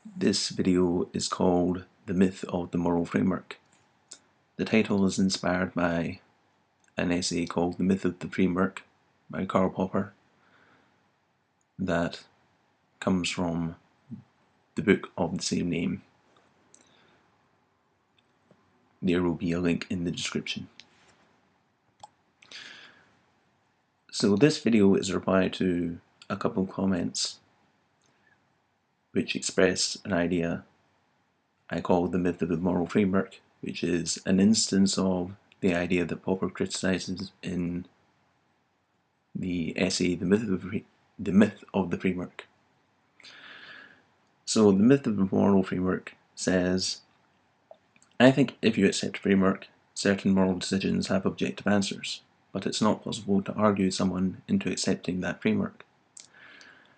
This video is called The Myth of the Moral Framework. The title is inspired by an essay called The Myth of the Framework by Karl Popper that comes from the book of the same name. There will be a link in the description. So this video is a reply to a couple of comments which express an idea I call the myth of the moral framework, which is an instance of the idea that Popper criticizes in the essay The Myth of the Framework. So the myth of the moral framework says, I think if you accept a framework, certain moral decisions have objective answers, but it's not possible to argue someone into accepting that framework.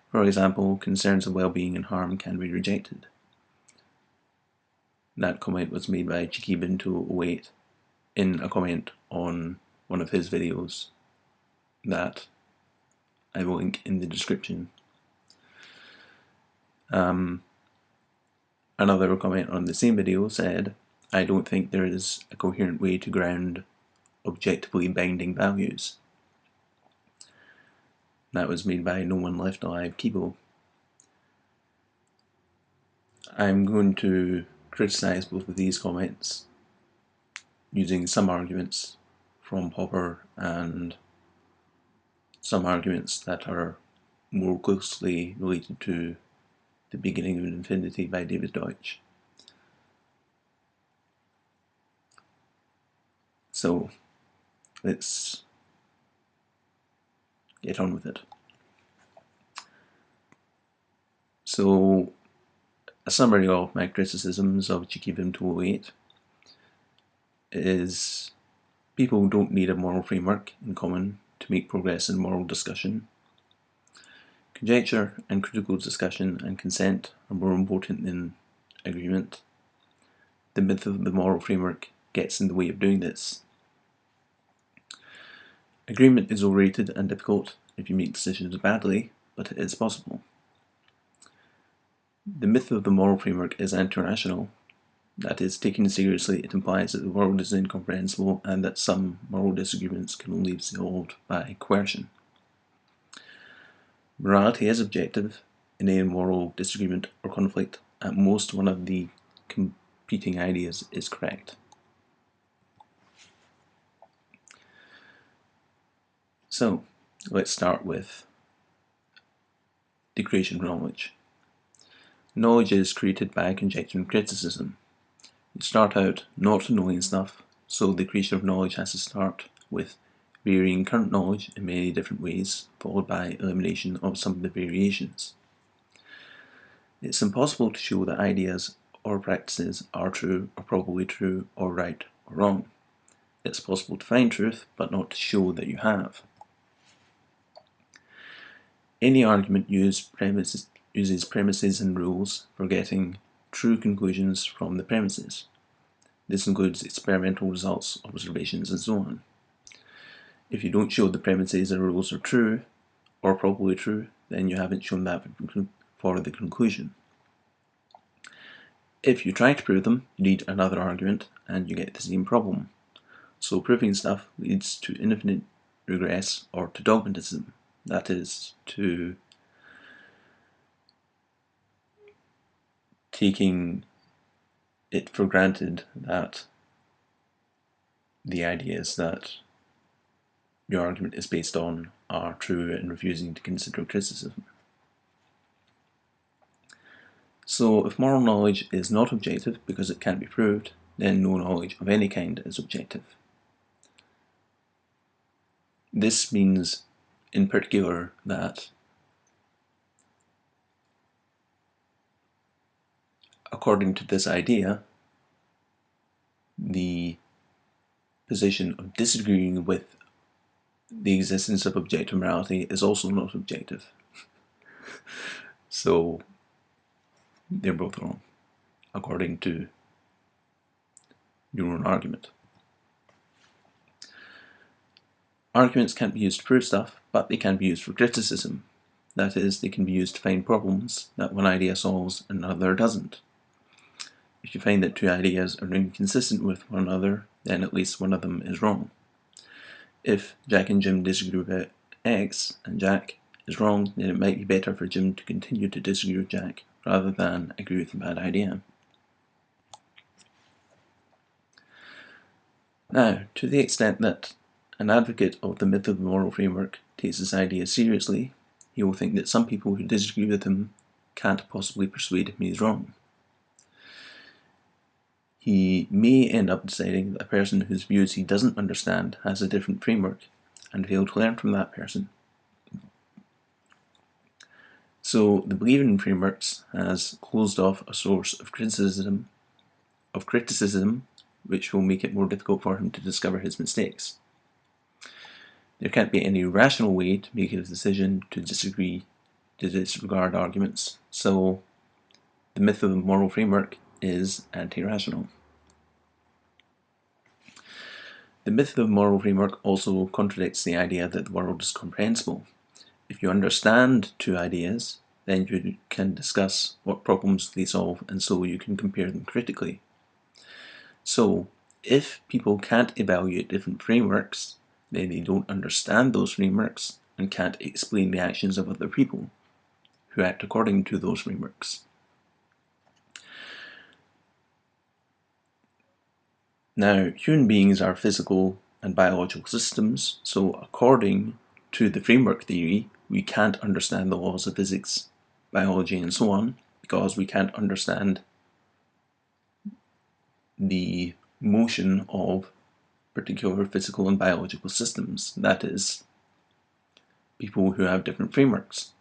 For example, concerns of well-being and harm can be rejected. That comment was made by Cheekybin208 in a comment on one of his videos that I will link in the description. Another comment on the same video said, I don't think there is a coherent way to ground objectively binding values. That was made by No One Left Alive Kibo. I'm going to criticize both of these comments using some arguments from Popper and some arguments that are more closely related to The Beginning of Infinity by David Deutsch. So let's get on with it. So a summary of my criticisms of Cheekybin208 is people don't need a moral framework in common to make progress in moral discussion. Conjecture and critical discussion and consent are more important than agreement. The myth of the moral framework gets in the way of doing this. Agreement is overrated and difficult if you make decisions badly, but it is possible. The myth of the moral framework is anti-rational. That is, taken seriously, it implies that the world is incomprehensible and that some moral disagreements can only be solved by coercion. Morality is objective. In a moral disagreement or conflict, at most one of the competing ideas is correct. So, let's start with the creation of knowledge. Knowledge is created by conjecture and criticism. You start out not knowing stuff, so the creation of knowledge has to start with varying current knowledge in many different ways, followed by elimination of some of the variations. It's impossible to show that ideas or practices are true or probably true or right or wrong. It's possible to find truth, but not to show that you have. Any argument uses premises and rules for getting true conclusions from the premises. This includes experimental results, observations, and so on. If you don't show the premises and rules are true, or probably true, then you haven't shown that for the conclusion. If you try to prove them, you need another argument, and you get the same problem. So proving stuff leads to infinite regress or to dogmatism. That is, to taking it for granted that the ideas that your argument is based on are true and refusing to consider criticism. So if moral knowledge is not objective because it can't be proved, then no knowledge of any kind is objective. This means in particular that according to this idea, the position of disagreeing with the existence of objective morality is also not objective. So they're both wrong, according to your own argument. Arguments can't be used to prove stuff, but they can be used for criticism. That is, they can be used to find problems that one idea solves and another doesn't. If you find that two ideas are inconsistent with one another, then at least one of them is wrong. If Jack and Jim disagree about X and Jack is wrong, then it might be better for Jim to continue to disagree with Jack rather than agree with the bad idea. Now, to the extent that an advocate of the myth of the moral framework takes this idea seriously, he will think that some people who disagree with him can't possibly persuade him he's wrong. He may end up deciding that a person whose views he doesn't understand has a different framework and fail to learn from that person. So the believing in frameworks has closed off a source of criticism which will make it more difficult for him to discover his mistakes. There can't be any rational way to make a decision to disregard arguments, so the myth of the moral framework is anti-rational. The myth of the moral framework also contradicts the idea that the world is comprehensible. If you understand two ideas, then you can discuss what problems they solve, and so you can compare them critically. So, if people can't evaluate different frameworks, then they don't understand those frameworks and can't explain the actions of other people who act according to those frameworks. Now, human beings are physical and biological systems, so according to the framework theory, we can't understand the laws of physics, biology, and so on, because we can't understand the motion of particular physical and biological systems, that is, people who have different frameworks.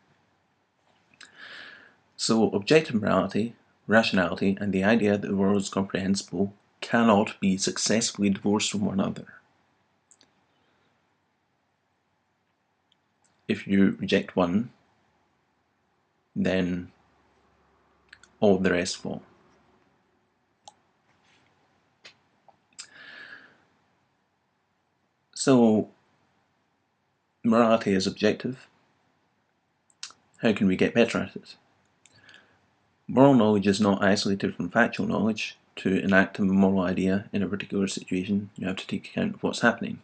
So objective morality, rationality, and the idea that the world is comprehensible cannot be successfully divorced from one another. If you reject one, then all the rest fall. So, morality is objective. How can we get better at it? Moral knowledge is not isolated from factual knowledge. To enact a moral idea in a particular situation, you have to take account of what's happening.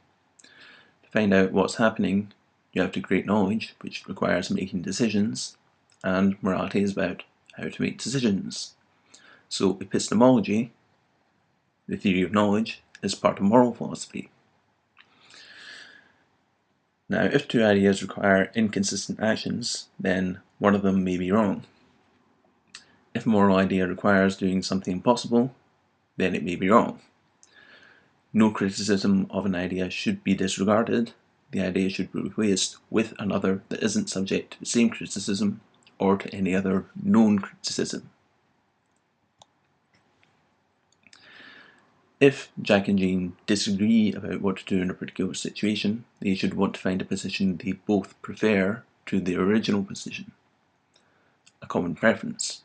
To find out what's happening, you have to create knowledge, which requires making decisions, and morality is about how to make decisions. So epistemology, the theory of knowledge, is part of moral philosophy. Now, if two ideas require inconsistent actions, then one of them may be wrong. If a moral idea requires doing something impossible, then it may be wrong. No criticism of an idea should be disregarded. The idea should be replaced with another that isn't subject to the same criticism or to any other known criticism. If Jack and Jane disagree about what to do in a particular situation, they should want to find a position they both prefer to the original position, a common preference.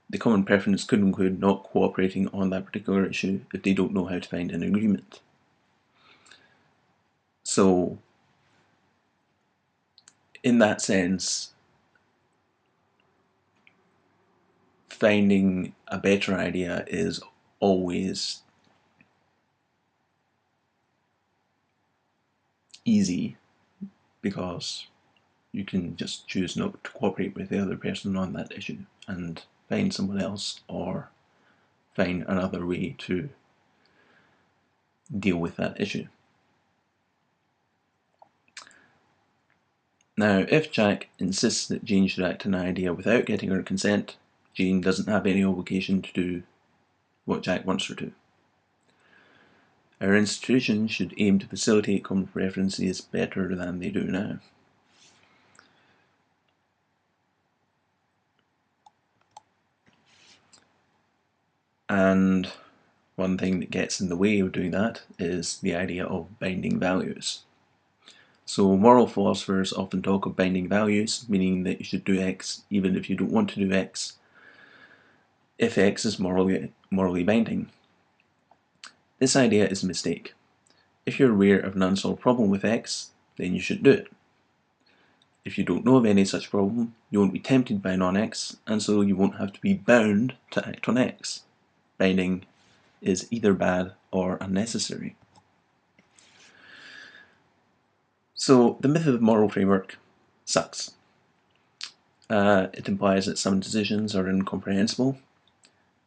The common preference could include not cooperating on that particular issue if they don't know how to find an agreement. So, in that sense, finding a better idea is always easy because you can just choose not to cooperate with the other person on that issue and find someone else or find another way to deal with that issue. Now, if Jack insists that Jane should act on an idea without getting her consent, Jane doesn't have any obligation to do what Jack wants her to. Our institutions should aim to facilitate common preferences better than they do now. And one thing that gets in the way of doing that is the idea of binding values. So moral philosophers often talk of binding values, meaning that you should do X even if you don't want to do X, if X is morally binding. This idea is a mistake. If you're aware of an unsolved problem with X, then you should do it. If you don't know of any such problem, you won't be tempted by non-X, and so you won't have to be bound to act on X. Binding is either bad or unnecessary. So the myth of the moral framework sucks. It implies that some decisions are incomprehensible.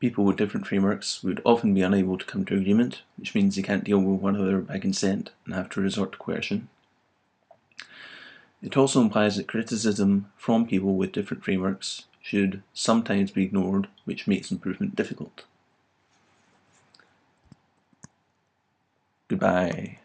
People with different frameworks would often be unable to come to agreement, which means they can't deal with one another by consent and have to resort to coercion. It also implies that criticism from people with different frameworks should sometimes be ignored, which makes improvement difficult. Goodbye.